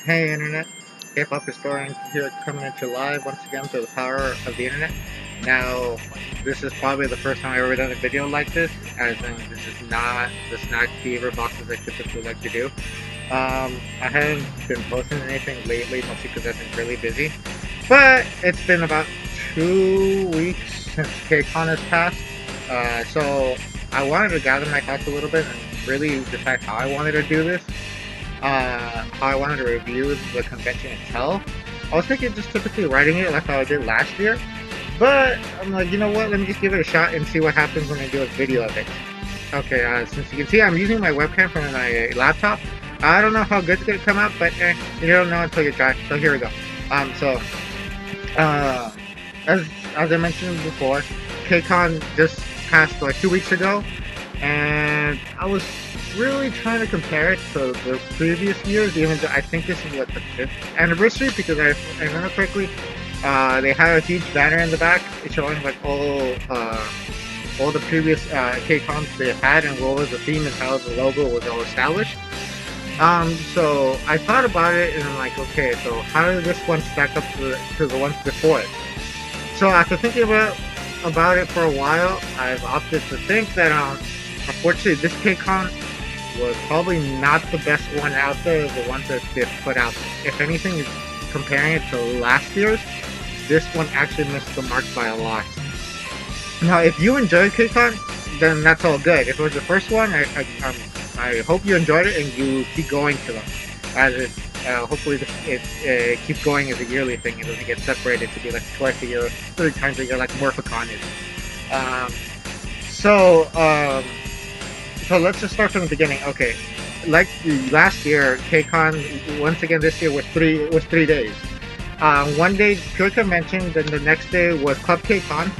Hey Internet, KPopHistorian here coming at you live once again through the power of the Internet. Now, this is probably the first time I've ever done a video like this, as in this is not the snack fever boxes I typically like to do. I haven't been posting anything lately, mostly because I've been really busy, but it's been about 2 weeks since KCON has passed, so I wanted to gather my thoughts a little bit and really decide how I wanted to do this. How I wanted to review the convention itself. I was thinking just typically writing it like how I did last year, but I'm like, you know what? Let me just give it a shot and see what happens when I do a video of it. Okay, since you can see, I'm using my webcam from my laptop. I don't know how good it's gonna come out, but you don't know until you try. So here we go. So uh, as I mentioned before, KCON just passed like 2 weeks ago, and I was really trying to compare it to the previous years, even though I think this is what the 5th anniversary, because I remember correctly, they had a huge banner in the back showing like all the previous KCONs they had and what was the theme and how the logo was all established. So I thought about it and I'm like, okay, so how does this one stack up to the ones before it? So after thinking about it for a while, I've opted to think that unfortunately this KCON was probably not the best one out there, the ones that they've put out. If anything, comparing it to last year's, this one actually missed the mark by a lot. Now, if you enjoyed KCON, then that's all good. If it was the first one, I hope you enjoyed it and you keep going to them. As it, hopefully it keeps going as a yearly thing. It doesn't get separated to be like twice a year, 3 times a year like Morphicon is. Um, so, um, so let's just start from the beginning. Okay, like last year, KCON once again this year was 3 days. One day pure convention, then the next day was Club KCON,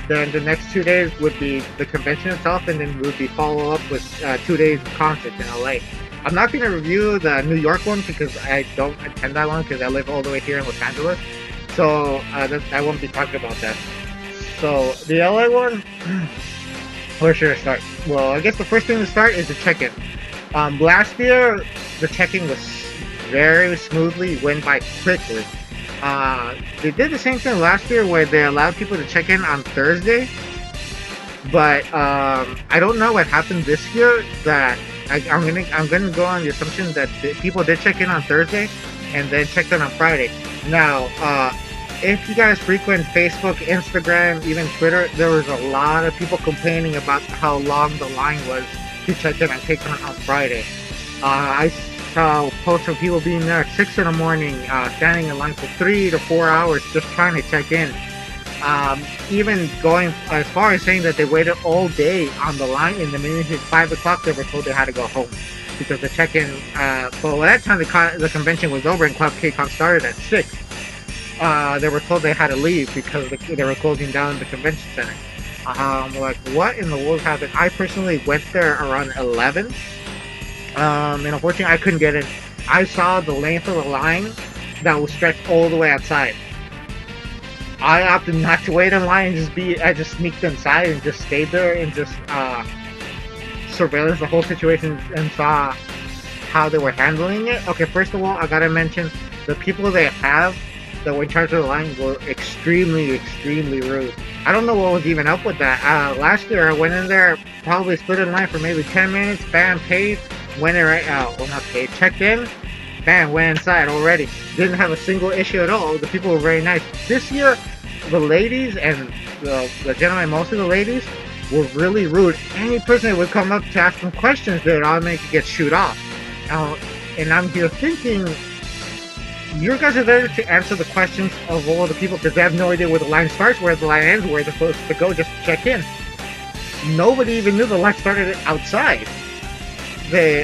then the next 2 days would be the convention itself, and then would be follow up with 2 days of concerts in LA. I'm not going to review the New York one because I don't attend that one because I live all the way here in Los Angeles, so I won't be talking about that. So the LA one. Where should I start? Well, I guess the first thing to start is the check-in. Last year, the check-in was very smoothly, went by quickly. They did the same thing last year where they allowed people to check in on Thursday, but I don't know what happened this year. That I'm gonna go on the assumption that people did check in on Thursday and then checked in on Friday. Now, if you guys frequent Facebook, Instagram, even Twitter, there was a lot of people complaining about how long the line was to check in and take on Friday. I saw posts of people being there at 6 in the morning, standing in line for 3 to 4 hours just trying to check in. Even going as far as saying that they waited all day on the line, and the minute it hit 5 o'clock, they were told they had to go home because the check-in, well, at that time the convention was over and Club KCON started at 6. They were told they had to leave because they were closing down the convention center. Like, what in the world happened? I personally went there around 11, and unfortunately I couldn't get in. I saw the length of the line that was stretched all the way outside. I opted not to wait in line and I just sneaked inside and just stayed there and just surveillance the whole situation and saw how they were handling it. Okay, first of all, I gotta mention the people they have that were in charge of the line were extremely rude. I don't know what was even up with that. Last year I went in there, probably stood in line for maybe 10 minutes, bam, paid, went in right out. Well, not paid, checked in, bam, went inside already. Didn't have a single issue at all. The people were very nice. This year, the ladies and the gentlemen, most of the ladies, were really rude. Any person that would come up to ask them questions, they would automatically get shooed off. And I'm here thinking, you guys are there to answer the questions of all the people because they have no idea where the line starts, where the line ends, where they're supposed to go just to check in. Nobody even knew the line started outside. They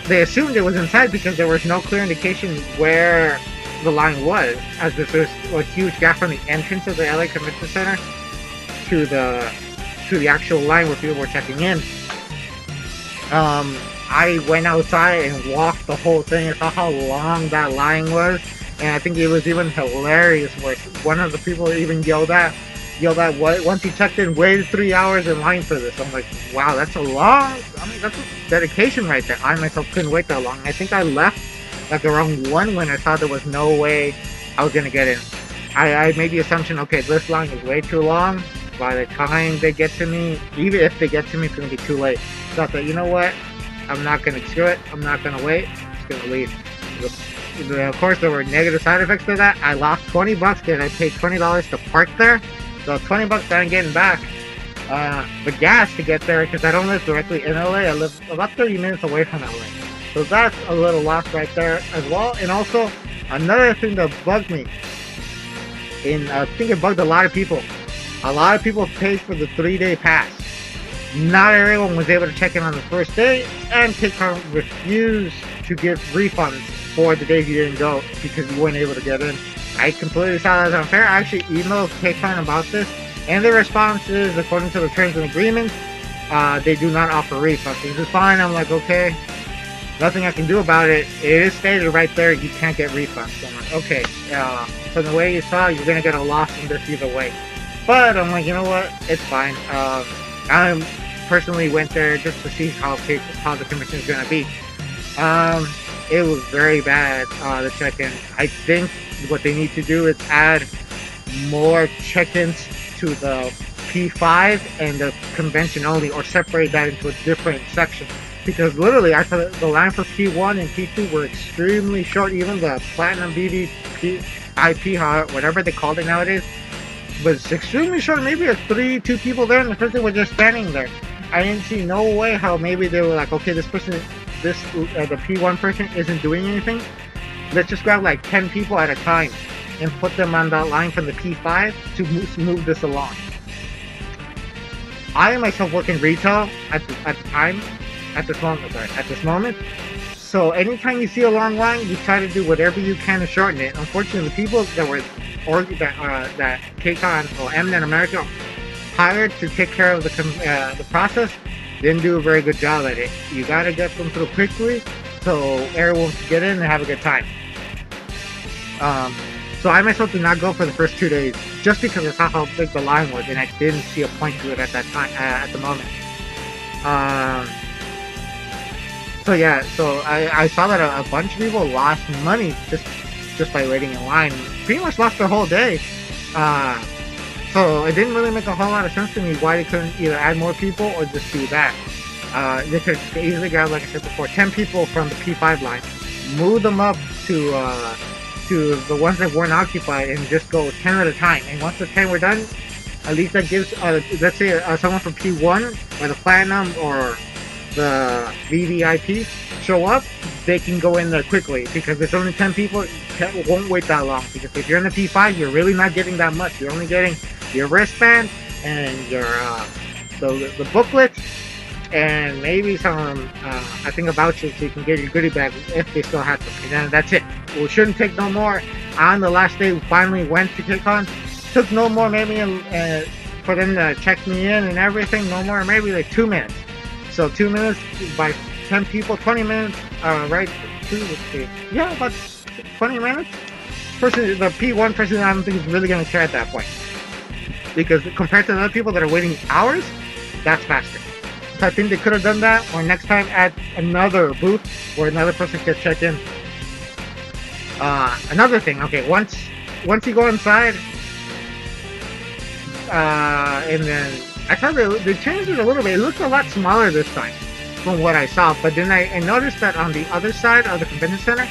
assumed it was inside because there was no clear indication where the line was, as this was a huge gap from the entrance of the LA Convention Center to the actual line where people were checking in. I went outside and walked the whole thing and saw how long that line was, and I think it was even hilarious where one of the people even yelled at what once he checked in, waited 3 hours in line for this. I'm like, wow, that's a long, I mean, that's a dedication right there. I myself couldn't wait that long. I think I left like around 1 when I saw there was no way I was gonna get in. I made the assumption, okay, this line is way too long. By the time they get to me, even if they get to me, it's gonna be too late. So I thought, you know what? I'm not gonna screw it. I'm not gonna wait. I'm just gonna leave. Of course, there were negative side effects to that. I lost $20 because I paid $20 to park there. So $20 that I'm getting back. The gas to get there, because I don't live directly in LA. I live about 30 minutes away from LA. So that's a little loss right there as well. And also, another thing that bugged me, and I think it bugged a lot of people. A lot of people paid for the 3-day pass. Not everyone was able to check in on the first day, and KCON refused to give refunds for the days you didn't go because you weren't able to get in. I completely saw that as unfair. I actually emailed KCON about this, and the response is, according to the terms and agreements, they do not offer refunds. This is fine. I'm like, okay, nothing I can do about it. It is stated right there, you can't get refunds. So I'm like, okay, from the way you saw, you're gonna get a loss from this either way. But I'm like, you know what? It's fine. I personally went there just to see how the convention is gonna be. It was very bad, the check-in. I think what they need to do is add more check-ins to the P5 and the convention only, or separate that into a different section. Because literally, I thought the line for P1 and P2 were extremely short. Even the Platinum VIP, whatever they called it nowadays, was extremely short. Maybe two people there, and the person was just standing there. I didn't see no way how maybe they were like, okay, the P1 person isn't doing anything. Let's just grab like 10 people at a time and put them on that line from the P5 to move this along. I myself work in retail at this moment. So anytime you see a long line, you try to do whatever you can to shorten it. Unfortunately, the people that KCON or Mnet America hired to take care of the process didn't do a very good job at it. You gotta get them through quickly so everyone can get in and have a good time. So I myself did not go for the first 2 days just because I saw how big the line was, and I didn't see a point to it at that time, at the moment. So yeah, so I saw that a bunch of people lost money just by waiting in line. Pretty much lost their whole day. So it didn't really make a whole lot of sense to me why they couldn't either add more people or just do that. They could easily grab, like I said before, 10 people from the P5 line, move them up to the ones that weren't occupied, and just go 10 at a time. And once the 10 were done, at least that gives, let's say, someone from P1 or the Platinum or the VVIP show up, they can go in there quickly, because there's only 10 people. Won't wait that long, because if you're in the P5, you're really not getting that much. You're only getting your wristband and your the booklet, and maybe some I think a voucher so you can get your goodie bag if they still have them. And then that's it. We shouldn't take no more. On the last day, we finally went to KCON. Took no more, maybe for them to check me in and everything. No more, maybe like 2 minutes. So 2 minutes by 10 people, 20 minutes. Right? Yeah, about 20 minutes. The P1 person, I don't think is really going to care at that point, because compared to the other people that are waiting hours, that's faster. So I think they could have done that, or next time add another booth where another person can check in. Another thing, okay, once you go inside, and then I thought they changed it a little bit. It looked a lot smaller this time from what I saw, but then I noticed that on the other side of the convention center,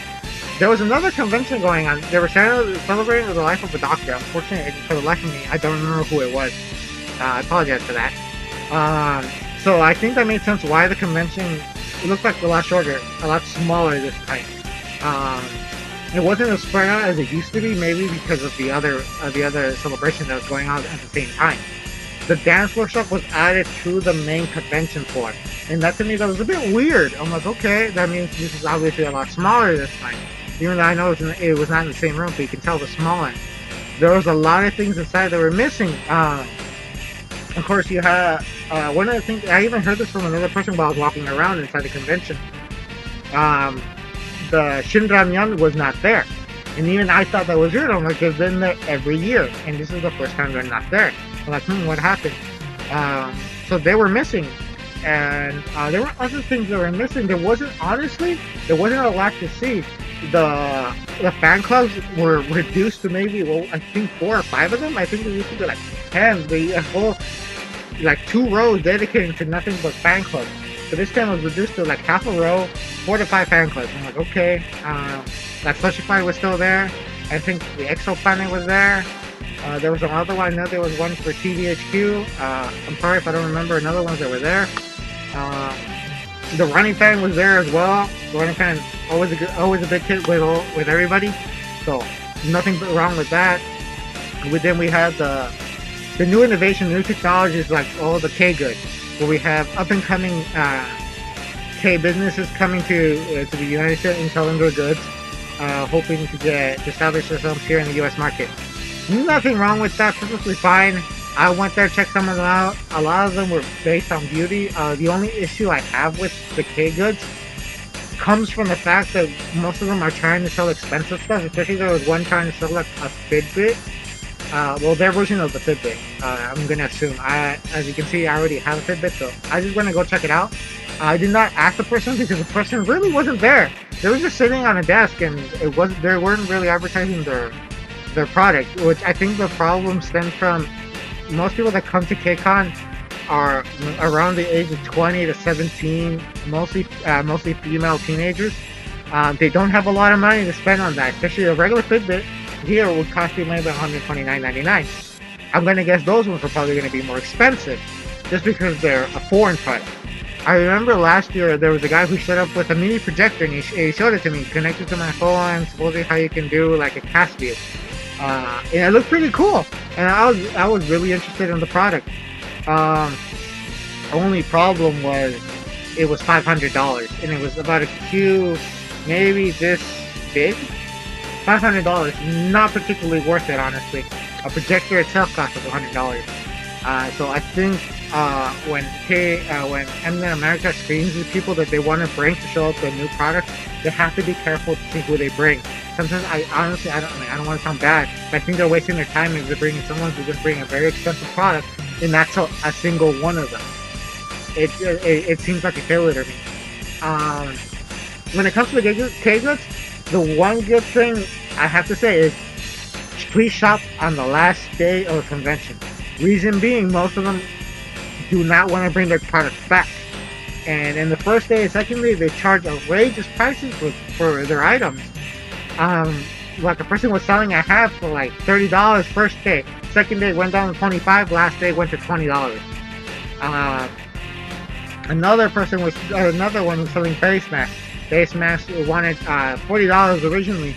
there was another convention going on. They were celebrating the life of a doctor. Unfortunately, for the life of me, I don't remember who it was. I apologize for that. So I think that made sense why the convention looked like a lot shorter, a lot smaller this time. It wasn't as spread out as it used to be, maybe because of the other celebration that was going on at the same time. The dance workshop was added to the main convention floor, and that to me, that was a bit weird. I'm like, okay, that means this is obviously a lot smaller this time. Even though I know it was not in the same room, but you can tell it was smaller. There was a lot of things inside that were missing. Of course, you had one of the things, I even heard this from another person while I was walking around inside the convention. The Shinramyeon was not there. And even I thought that was weird. I'm like, they've been there every year, and this is the first time they're not there. I'm like, what happened? So they were missing. And there were other things that were missing. There wasn't a lot to see. the fan clubs were reduced to maybe, well, I think 4 or 5 of them. I think there used to be like 10. The whole like 2 rows dedicated to nothing but fan clubs. So this time it was reduced to like half a row, 4 to 5 fan clubs. I'm like, okay. Like Slushify was still there. I think the Exo Planet was there. There was another one. I know there was one for TVHQ. I'm sorry if I don't remember another ones that were there. The running fan was there as well. The running fan always a big hit with everybody. So nothing wrong with that. Then we had the new innovation, new technologies like all the K goods, where we have up and coming K businesses coming to the United States and selling their goods, hoping to establish themselves here in the U.S. market. Nothing wrong with that, perfectly fine. I went there, checked some of them out. A lot of them were based on beauty. The only issue I have with the K goods comes from the fact that most of them are trying to sell expensive stuff. Especially there was one trying to sell like a Fitbit. Well, their version of the Fitbit. I'm gonna assume. As you can see, I already have a Fitbit, so I just want to go check it out. I did not ask the person because the person really wasn't there. They were just sitting on a desk, and they weren't really advertising their product, which I think the problem stems from most people that come to KCON are around the age of 20 to 17, mostly female teenagers. They don't have a lot of money to spend on that, especially a regular Fitbit here would cost you maybe $129.99. I'm gonna guess those ones are probably gonna be more expensive, just because they're a foreign product. I remember last year there was a guy who showed up with a mini projector and he showed it to me, connected to my phone, supposedly how you can do like a cast view. And it looked pretty cool, and I was really interested in the product. Only problem was it was $500, and it was about a cube, maybe this big. $500, not particularly worth it, honestly. A projector itself costs $100. So I think when Mnet America screens with people that they want to bring to show up the new products, they have to be careful to see who they bring. Sometimes I don't want to sound bad, but I think they're wasting their time if they're bringing someone who's just bringing a very expensive product and not a single one of them. It seems like a failure to me. When it comes to the K goods, the one good thing I have to say is please shop on the last day of the convention. Reason being, most of them do not want to bring their products back. And in the first day and second day, they charge outrageous prices for their items. Like a person was selling a hat for like $30 first day. Second day went down to $25. Last day went to $20. Another one was selling face masks. Face masks wanted $40 originally.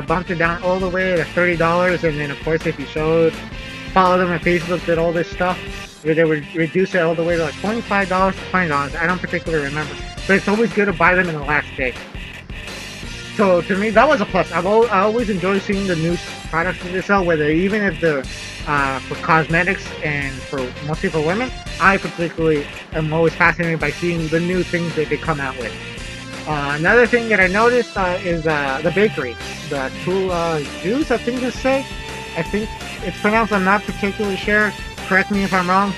Bumped it down all the way to $30, and then of course if you follow them on Facebook, did all this stuff, they would reduce it all the way to like $25 to $20. I don't particularly remember, but it's always good to buy them in the last day. So to me, that was a plus. I always enjoy seeing the new products that they sell, whether even if they're for cosmetics and mostly for women. I particularly am always fascinated by seeing the new things that they come out with. Another thing that I noticed is the bakery. The Tula Juice, I think they say. I think it's pronounced, I'm not particularly sure. Correct me if I'm wrong.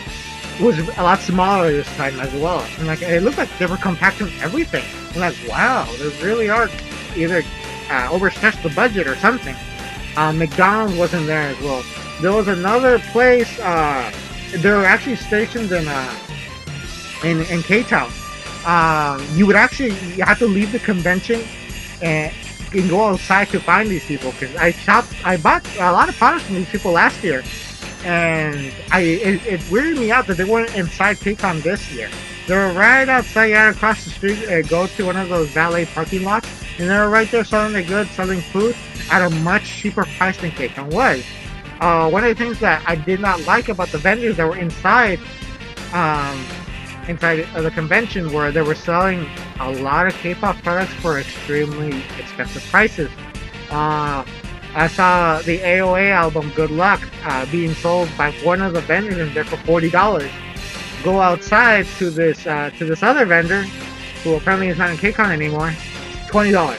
Was a lot smaller this time as well. And like it looked like they were compacting everything. I'm like, wow, they really are either overstretched the budget or something. McDonald's wasn't there as well. There was another place. There were actually stations in K-Town. You have to leave the convention and go outside to find these people, because I bought a lot of products from these people last year, and it weirded me out that they weren't inside KCON this year. They were right outside, across the street, go to one of those valet parking lots, and they were right there selling their goods, selling food at a much cheaper price than KCON was. One of the things that I did not like about the vendors that were inside of the convention, where they were selling a lot of K-pop products for extremely expensive prices. I saw the AOA album Good Luck being sold by one of the vendors in there for $40. Go outside to this other vendor, who apparently is not in KCON anymore, $20.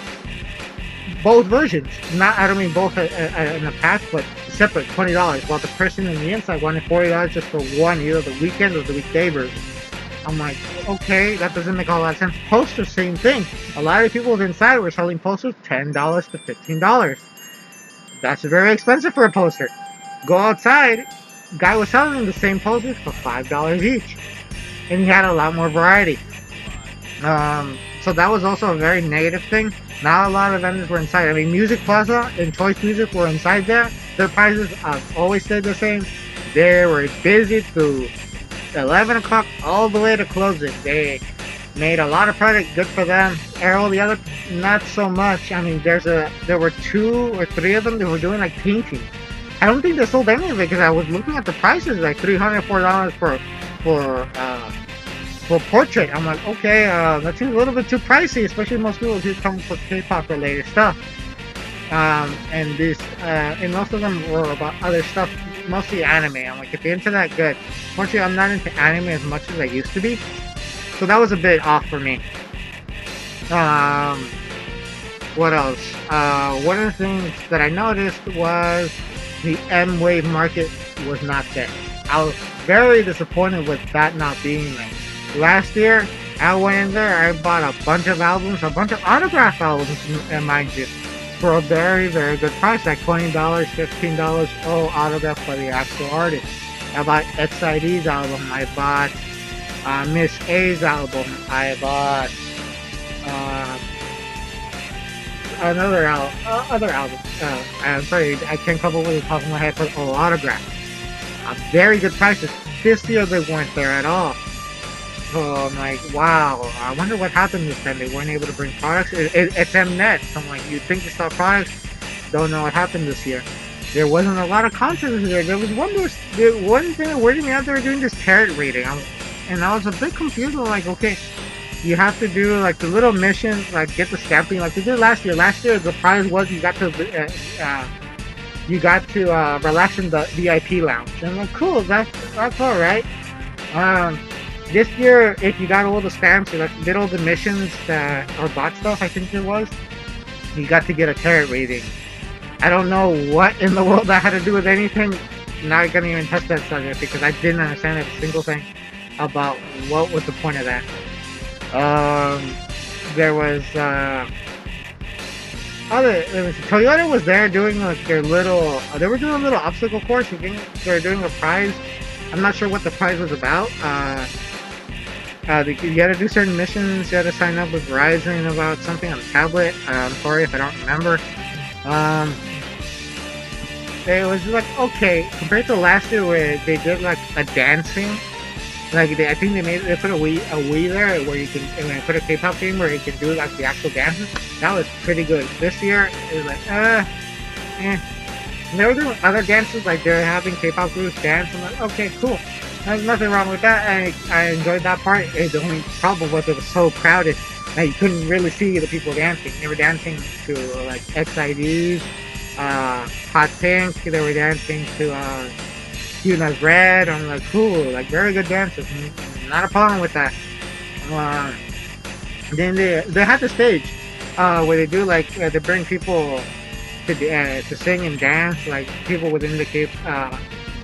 Both versions, I don't mean both in a pack, but separate, $20, while the person in the inside wanted $40 just for one, either the weekend or the weekday version. I'm like, okay, that doesn't make a lot of sense. Posters, same thing. A lot of people inside were selling posters $10 to $15. That's very expensive for a poster. Go outside, guy was selling the same posters for $5 each, and he had a lot more variety. So that was also a very negative thing. Not a lot of vendors were inside. I mean, Music Plaza and Choice Music were inside there. Their prices have always stayed the same. They were busy through 11 o'clock all the way to closing. They made a lot of product, good for them. All the other, not so much. I mean, there were 2 or 3 of them that were doing like painting. I don't think they sold any of it because I was looking at the prices, like $304 for portrait. I'm like, okay, that seems a little bit too pricey, especially most people who come for K-pop related stuff. And most of them were about other stuff, mostly anime. I'm like, if you're into that, good. Fortunately, I'm not into anime as much as I used to be, so that was a bit off for me. What else? One of the things that I noticed was the M-Wave market was not there. I was very disappointed with that not being there. Last year, I went in there, I bought a bunch of albums, a bunch of autograph albums, mind you, for a very, very good price, like $20, $15, all autographed by the actual artist. I bought XID's album, I bought Miss A's album, I bought other album. I'm sorry, I can't come up with the top of my head, but all autographed. Very good prices. This year they weren't there at all. So I'm like, wow, I wonder what happened this time. They weren't able to bring products. It's Mnet. So I'm like, you think they stopped products? Don't know what happened this year. There wasn't a lot of content there. There was one thing that weirded me out. They were doing this carrot rating, and I was a bit confused. I'm like, okay, you have to do like the little missions, like get the stamping, like they did last year. Last year the prize was you got to relax in the VIP lounge. And I'm like, cool, that's all right. This year, if you got all the stamps, you did all the missions or bot stuff, I think it was, you got to get a carrot rating. I don't know what in the world that had to do with anything. Not gonna even touch that subject because I didn't understand a single thing about what was the point of that. There was Toyota was there doing like their little. They were doing a little obstacle course. I think they were doing a prize. I'm not sure what the prize was about. You had to do certain missions. You had to sign up with Verizon about something on the tablet. I'm sorry if I don't remember. It was like okay compared to last year where they did like a dancing. Like I think they put a Wii there where you can put a K-pop game where you can do like the actual dances. That was pretty good. This year it was like eh. And they were doing other dances like they're having K-pop groups dance. I'm like okay cool. There's nothing wrong with that. I enjoyed that part. The only problem was it was so crowded that you couldn't really see the people dancing. They were dancing to like XIDs, Hot Pink. They were dancing to Yuna's Red. I'm like, cool, like very good dances. Not a problem with that. Then they had the stage where they do like they bring people to sing and dance, like people within the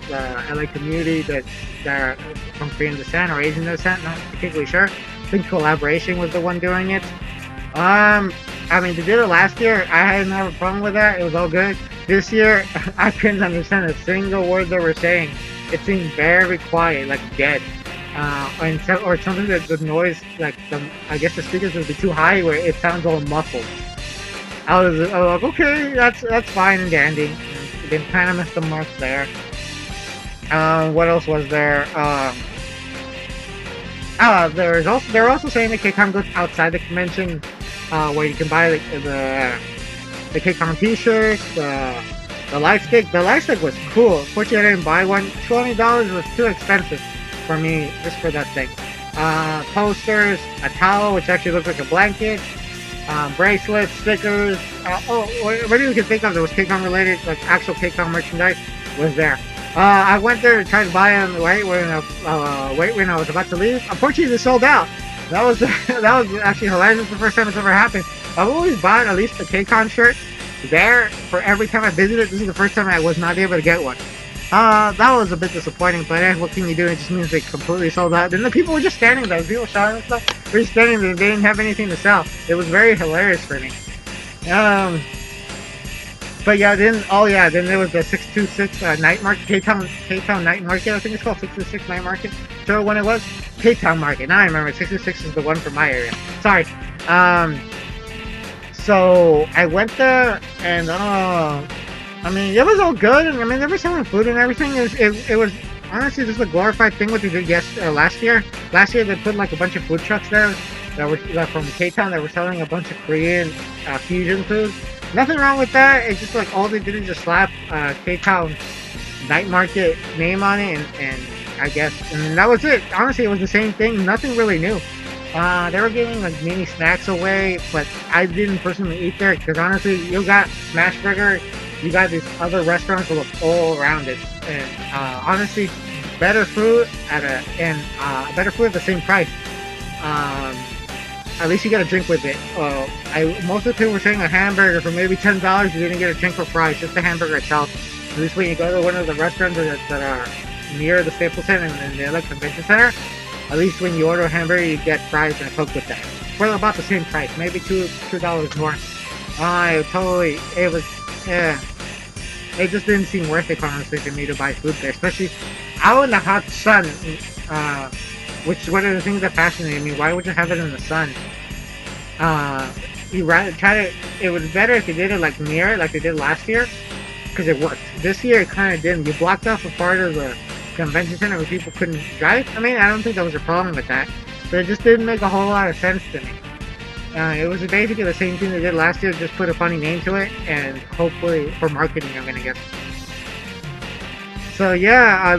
LA community that are from Korean descent or Asian descent, not particularly sure. I think Collaboration was the one doing it. I mean, they did it last year. I didn't have a problem with that. It was all good. This year, I couldn't understand a single word they were saying. It seemed very quiet, like dead. Or something that the noise, like I guess the speakers would be too high where it sounds all muffled. I was like, okay, that's fine and dandy. They kind of missed the mark there. What else was there? They were also saying that KCON goes outside the convention, where you can buy the KCON t-shirts, the light stick. The light stick was cool. Unfortunately, I didn't buy one. $20 was too expensive for me just for that thing. Posters, a towel which actually looked like a blanket, bracelets, stickers. Whatever you can think of that was KCON related, like actual KCON merchandise, was there. I went there to try to buy them when I was about to leave. Unfortunately, they sold out. That was actually hilarious. It's the first time it's ever happened. I've always bought at least a KCON shirt there for every time I visited. This is the first time I was not able to get one. That was a bit disappointing, but what can you do? It just means they completely sold out. Then the people were just standing there. People shouting and stuff. They were just standing there. They didn't have anything to sell. It was very hilarious for me. Um, but yeah, then there was the 626 night market, K-Town night market. I think it's called 626 night market. So when it was K-Town market. Now I remember 626 is the one from my area. Sorry. Um, so I went there and I mean, it was all good, and I mean, they were selling food and everything. It was honestly just a glorified thing what they did last year. Last year they put like a bunch of food trucks there that from K-Town that were selling a bunch of Korean fusion food. Nothing wrong with that. It's just like all they did is just slap K-Town night market name on it, and I guess, and that was it. Honestly, it was the same thing. Nothing really new. They were giving like mini snacks away, but I didn't personally eat there because honestly, you got Smash Burger. You got these other restaurants that look all around it, and honestly, better food better food at the same price. At least you get a drink with it. Most of the people were saying a hamburger for maybe $10. You didn't get a drink or fries, just the hamburger itself. At least when you go to one of the restaurants that are near the Staples Center and the LA Convention Center, at least when you order a hamburger, you get fries and a Coke with that. For about the same price, maybe $2 more. It was, yeah. It just didn't seem worth it, honestly, for me to buy food there, especially out in the hot sun, which is one of the things that fascinated me. Why would you have it in the sun? It was better if you did it like near, like they did last year, because it worked. This year, it kind of didn't. You blocked off a part of the convention center where people couldn't drive. I mean, I don't think there was a problem with that, but it just didn't make a whole lot of sense to me. It was basically the same thing they did last year, just put a funny name to it, and hopefully for marketing, I'm gonna guess. So yeah,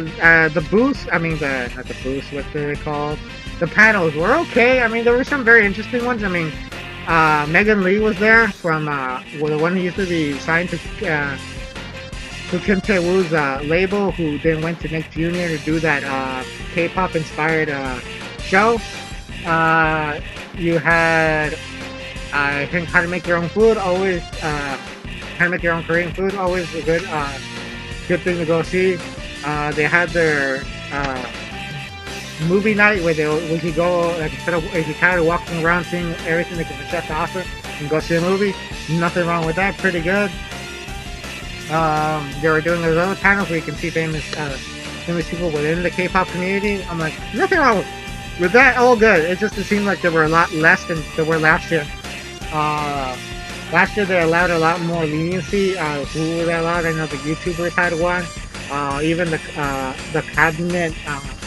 the booths, I mean, not the booths, what they called? The panels were okay. I mean, there were some very interesting ones. I mean, Megan Lee was there from, the one who used to be signed to Kim Tae-woo's label, who then went to Nick Jr. to do that K-pop inspired show. You had, I think, How to Make Your Own Food, always, How to Make Your Own Korean Food, always a good thing to go see. They had their movie night where we could go, like, instead of, if you kind of walking around seeing everything that the chef to offer, and go see a movie. Nothing wrong with that, pretty good. They were doing those other panels where you can see famous people within the K-pop community. I'm like, nothing wrong with that, all good. It seemed like there were a lot less than there were last year. Last year they allowed a lot more leniency. Who were they allowed? I know the YouTubers had one. Even the cabinet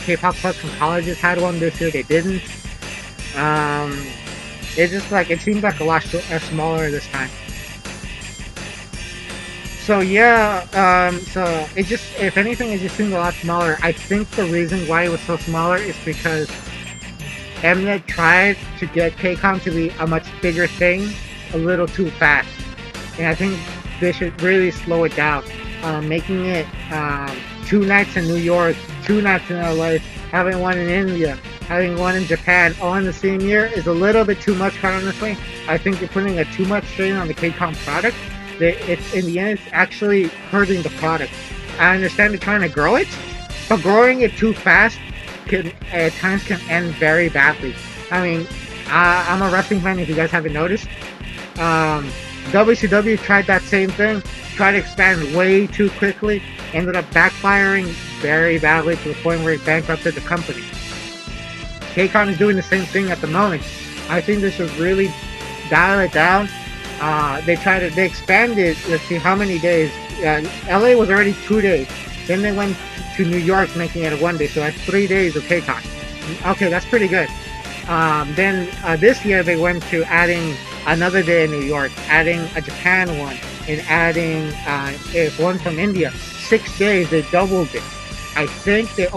K-pop clubs from colleges had one. This year they didn't. It seemed like a lot smaller this time. So yeah, so if anything, it just seemed a lot smaller. I think the reason why it was so smaller is because Mnet tried to get KCON to be a much bigger thing a little too fast. And I think they should really slow it down. Making it 2 nights in New York, 2 nights in LA, having one in India, having one in Japan, all in the same year is a little bit too much, quite honestly. I think you're putting too much strain on the KCON product. In the end, it's actually hurting the product. I understand they're trying to grow it, but growing it too fast at times can end very badly. I mean, I'm a wrestling fan, if you guys haven't noticed. WCW tried that same thing, tried to expand way too quickly, ended up backfiring very badly to the point where it bankrupted the company. KCON is doing the same thing at the moment. I think they should really dial it down. They expanded, let's see how many days. LA was already 2 days. Then they went to New York, making it a 1 day, so that's 3 days of KCON. Okay, that's pretty good. Then this year they went to adding another day in New York, adding a Japan one, and adding one from India. 6 days, they doubled it. I think they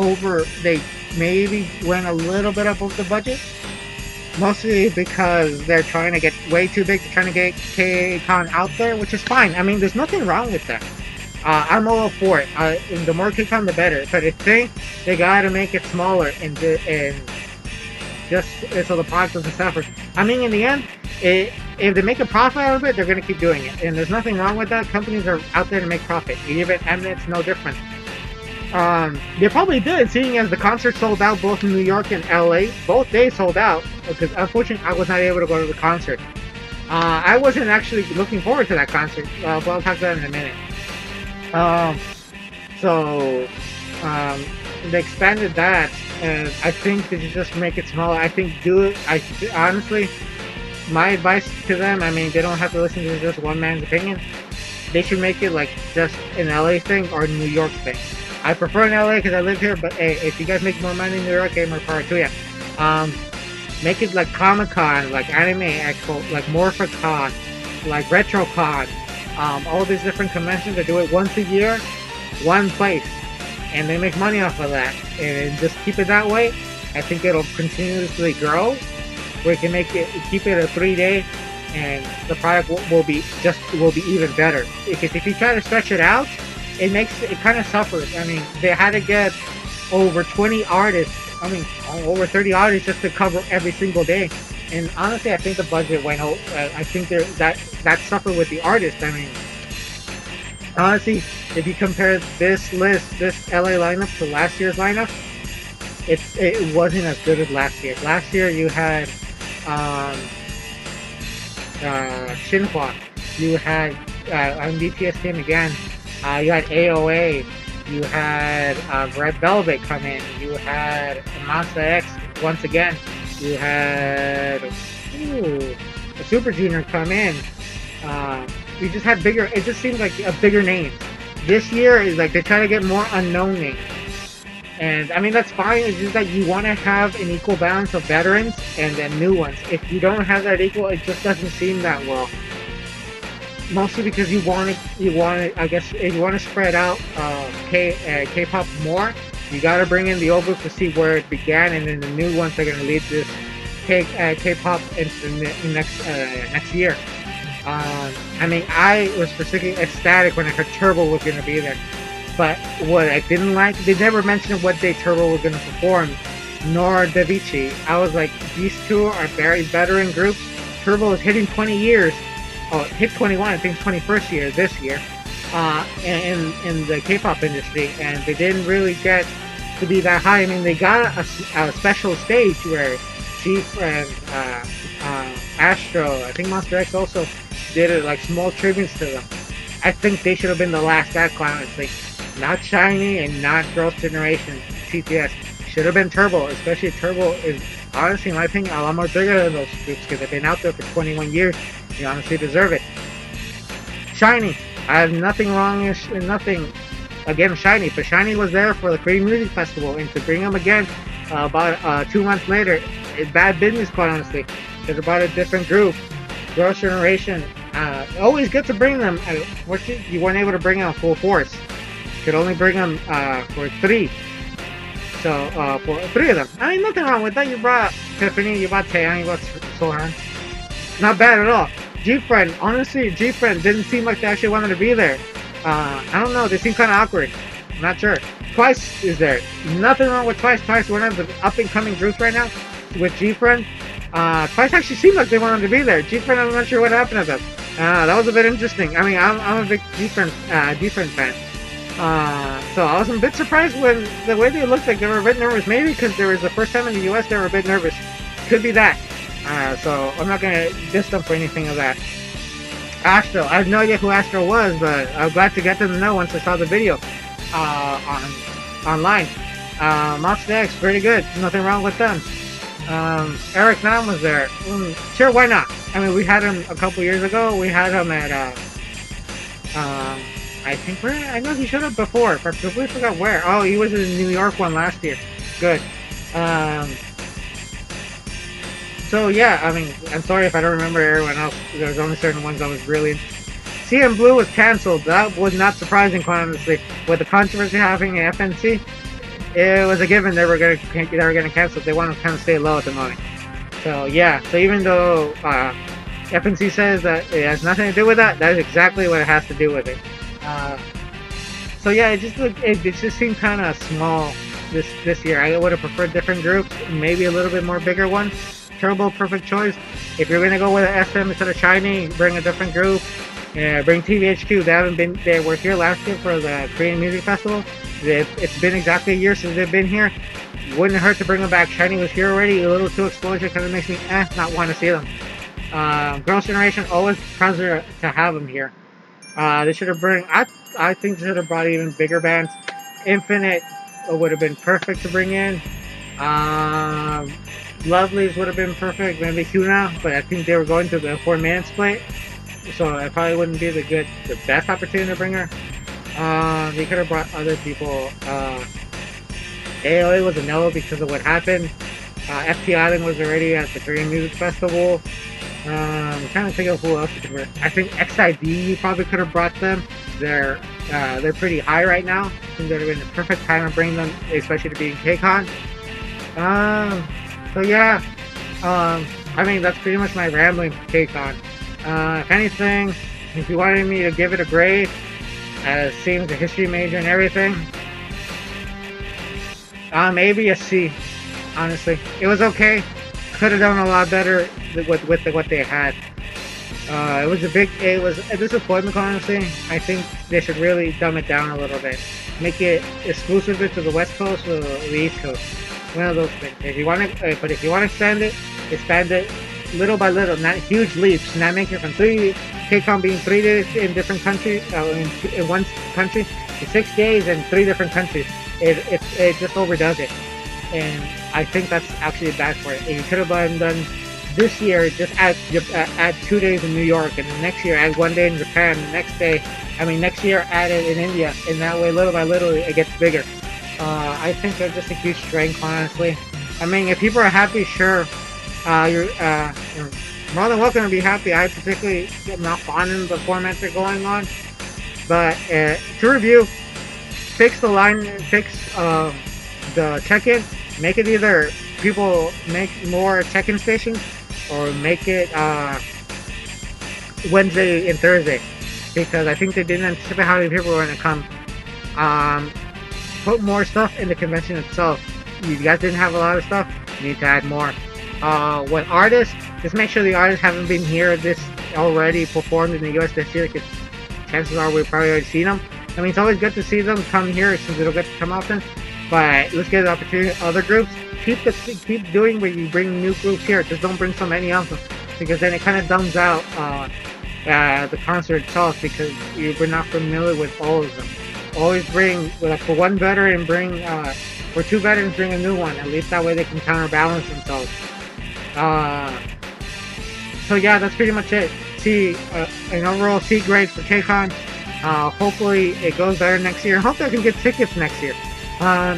maybe went a little bit above the budget. Mostly because they're trying to get way too big, trying to get KCON out there, which is fine. I mean, there's nothing wrong with that. I'm all for it. The more KCON, the better. But I think they gotta make it smaller and just so the product doesn't suffer. I mean, in the end, if they make a profit out of it, they're gonna keep doing it, and there's nothing wrong with that. Companies are out there to make profit. Even Mnet's no different. They probably did, seeing as the concert sold out both in New York and LA. Both days sold out because unfortunately I was not able to go to the concert. I wasn't actually looking forward to that concert, but I'll talk about that in a minute. Um, so they expanded that, and I think they should just make it smaller. I think do it. I honestly, my advice to them. I mean, they don't have to listen to just one man's opinion. They should make it like just an LA thing or a New York thing. I prefer in LA because I live here, but hey, if you guys make more money in New York, hey, more power to you. Um, Make it like Comic Con, like Anime Expo, like MorphiCon, like RetroCon. All these different conventions. They do it once a year, one place, and they make money off of that. And just keep it that way. I think it'll continuously grow. We can make it, keep it a 3 day, and the product will be even better. Because if you try to stretch it out, it kind of suffers. I mean, they had to get over 20 artists. I mean, over 30 artists just to cover every single day. And honestly, I think the budget went out. I think that suffered with the artists. I mean, honestly, if you compare this LA lineup to last year's lineup, it wasn't as good as last year. Last year you had Shinhwa, you had on BTS team again, you had AOA, you had Red Velvet come in, you had Monsta X once again, you had the Super Junior come in. You just had bigger. It just seemed like a bigger name. This year is like they try to get more unknown names. And I mean, that's fine. It's just that you want to have an equal balance of veterans and then new ones. If you don't have that equal, it just doesn't seem that well. Mostly because I guess if you want to spread out K-pop more, you got to bring in the old group to see where it began, and then the new ones are going to lead this K-pop into the next year. I mean, I was particularly ecstatic when I heard Turbo was going to be there. But what I didn't like, they never mentioned what day Turbo was going to perform, nor Davichi. I was like, these two are very veteran groups. Turbo is hitting 20 years. Oh, hit 21, I think it's 21st year this year, in the K-pop industry, and they didn't really get to be that high. I mean, they got a special stage where Chief and Astro, I think Monster X also did it, like small tributes to them. I think they should have been the last act, honestly. Not Shiny and not Girls' Generation, TTS. Should have been Turbo, especially Turbo is, honestly, in my opinion, a lot more bigger than those groups because they've been out there for 21 years. You honestly deserve it. Shiny, I have nothing wrong with nothing against Shiny, but Shiny was there for the Korean Music Festival, and to bring them again about 2 months later, it's bad business, quite honestly. Should have brought a different group. Girls' Generation, always good to bring them. You weren't able to bring them full force. Could only bring them for 3. So, for 3 of them. I mean, nothing wrong with that. You brought Tiffany, you brought Taeyang, you brought Sohan. Not bad at all. G-Friend, honestly, G-Friend didn't seem like they actually wanted to be there. I don't know, they seem kind of awkward. I'm not sure. Twice is there. Nothing wrong with Twice. Twice, one of the up-and-coming groups right now with G-Friend. Twice actually seemed like they wanted to be there. G-Friend, I'm not sure what happened to them. That was a bit interesting. I mean, I'm a big G-Friend fan. So I was a bit surprised when the way they looked like they were a bit nervous. Maybe because there was the first time in the US they were a bit nervous. Could be that. So I'm not gonna diss them for anything of that. Astro, I have no idea who Astro was, but I'm glad to get them to know once I saw the video online. Monsta X, pretty good. Nothing wrong with them. Eric Nam was there. Sure, why not? I mean, we had him a couple years ago. We had him at I think I know he showed up before, but I completely forgot where. Oh, he was in the New York one last year. Good. So yeah, I mean, I'm sorry if I don't remember everyone else. There's only certain ones that was brilliant. CM Blue was cancelled. That was not surprising, quite honestly. With the controversy happening at FNC, it was a given they were gonna cancel. They want to kind of stay low at the moment. So yeah. So even though FNC says that it has nothing to do with that, that is exactly what it has to do with it. So yeah, it just seemed kind of small this year. I would have preferred different groups, maybe a little bit more bigger ones. Turbo, perfect choice. If you're gonna go with an SM instead of Shiny, bring a different group. Bring TVHQ. They haven't been. They were here last year for the Korean Music Festival. It's been exactly a year since they've been here. Wouldn't hurt to bring them back. Shiny was here already. A little too exposure kind of makes me not want to see them. Girls' Generation, always pleasure to have them here. They should have bring. I think they should have brought even bigger bands. Infinite would have been perfect to bring in. Lovelies would have been perfect. Maybe Huna, but I think they were going to the 4-man split, so it probably wouldn't be the best opportunity to bring her. They could have brought other people. AOA was a no because of what happened. FT Island was already at the Korean Music Festival. I'm trying to think of who else you could bring. I think XID you probably could have brought them. They're pretty high right now. I think that would have been the perfect time to bring them, especially to be in KCON. So yeah, I mean that's pretty much my rambling for KCON. If anything, if you wanted me to give it a grade, as seeing the history major and everything, maybe a C. Honestly, it was okay. Could have done a lot better with what they had. It was a disappointment, honestly. I think they should really dumb it down a little bit. Make it exclusive to the West Coast or the East Coast. One of those things. If you want to, but if you want to expand it little by little, not huge leaps. Not make it from KCON being 3 days in different countries, in one country, to 6 days in 3 different countries. It just overdoes it, and I think that's actually bad for it. If you could have done this year, just add 2 days in New York, and the next year add 1 day in Japan. Next year add it in India, and that way, little by little, it gets bigger. I think they're just a huge strength, honestly. I mean, if people are happy, sure, you're more than welcome to be happy. I particularly am not fond of the formats that are going on, but to review, fix the check-in. Make it either people make more check-in stations, or make it Wednesday and Thursday, because I think they didn't anticipate how many people were going to come. Put more stuff in the convention itself. You guys didn't have a lot of stuff. You need to add more. When artists, just make sure the artists haven't been here already performed in the US this year, because chances are we've probably already seen them. I mean, it's always good to see them come here since they don't get to come often. But let's get the opportunity. Other groups, keep doing where you bring new groups here. Just don't bring so many of them, because then it kind of dumbs out the concert itself, because we're not familiar with all of them. Always bring, for one veteran, for 2 veterans, bring a new one. At least that way they can counterbalance themselves. So yeah, that's pretty much it. An overall C grade for KCON. Hopefully it goes better next year. Hopefully I can get tickets next year.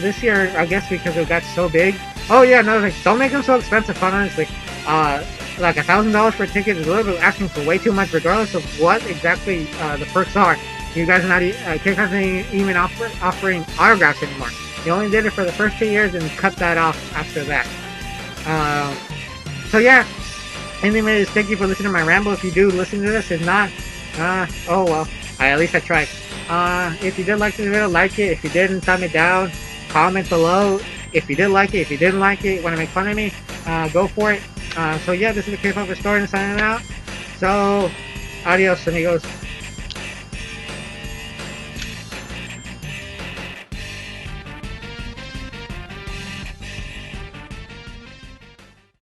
This year, I guess because it got so big. Oh yeah, another thing. Don't make them so expensive, honestly. Like $1,000 for a ticket is a little bit asking for way too much, regardless of what exactly the perks are. You guys are not KCON's not even offering autographs anymore. You only did it for the first 2 years and cut that off after that. So yeah. Anyways, thank you for listening to my ramble. If you do listen to this, if not, oh well. At least I tried. If you did like the video, like it. If you didn't, thumb it down. Comment below. If you did like it, if you didn't like it, want to make fun of me, go for it. So yeah, this is the KPopHistorian signing out. So, adios amigos.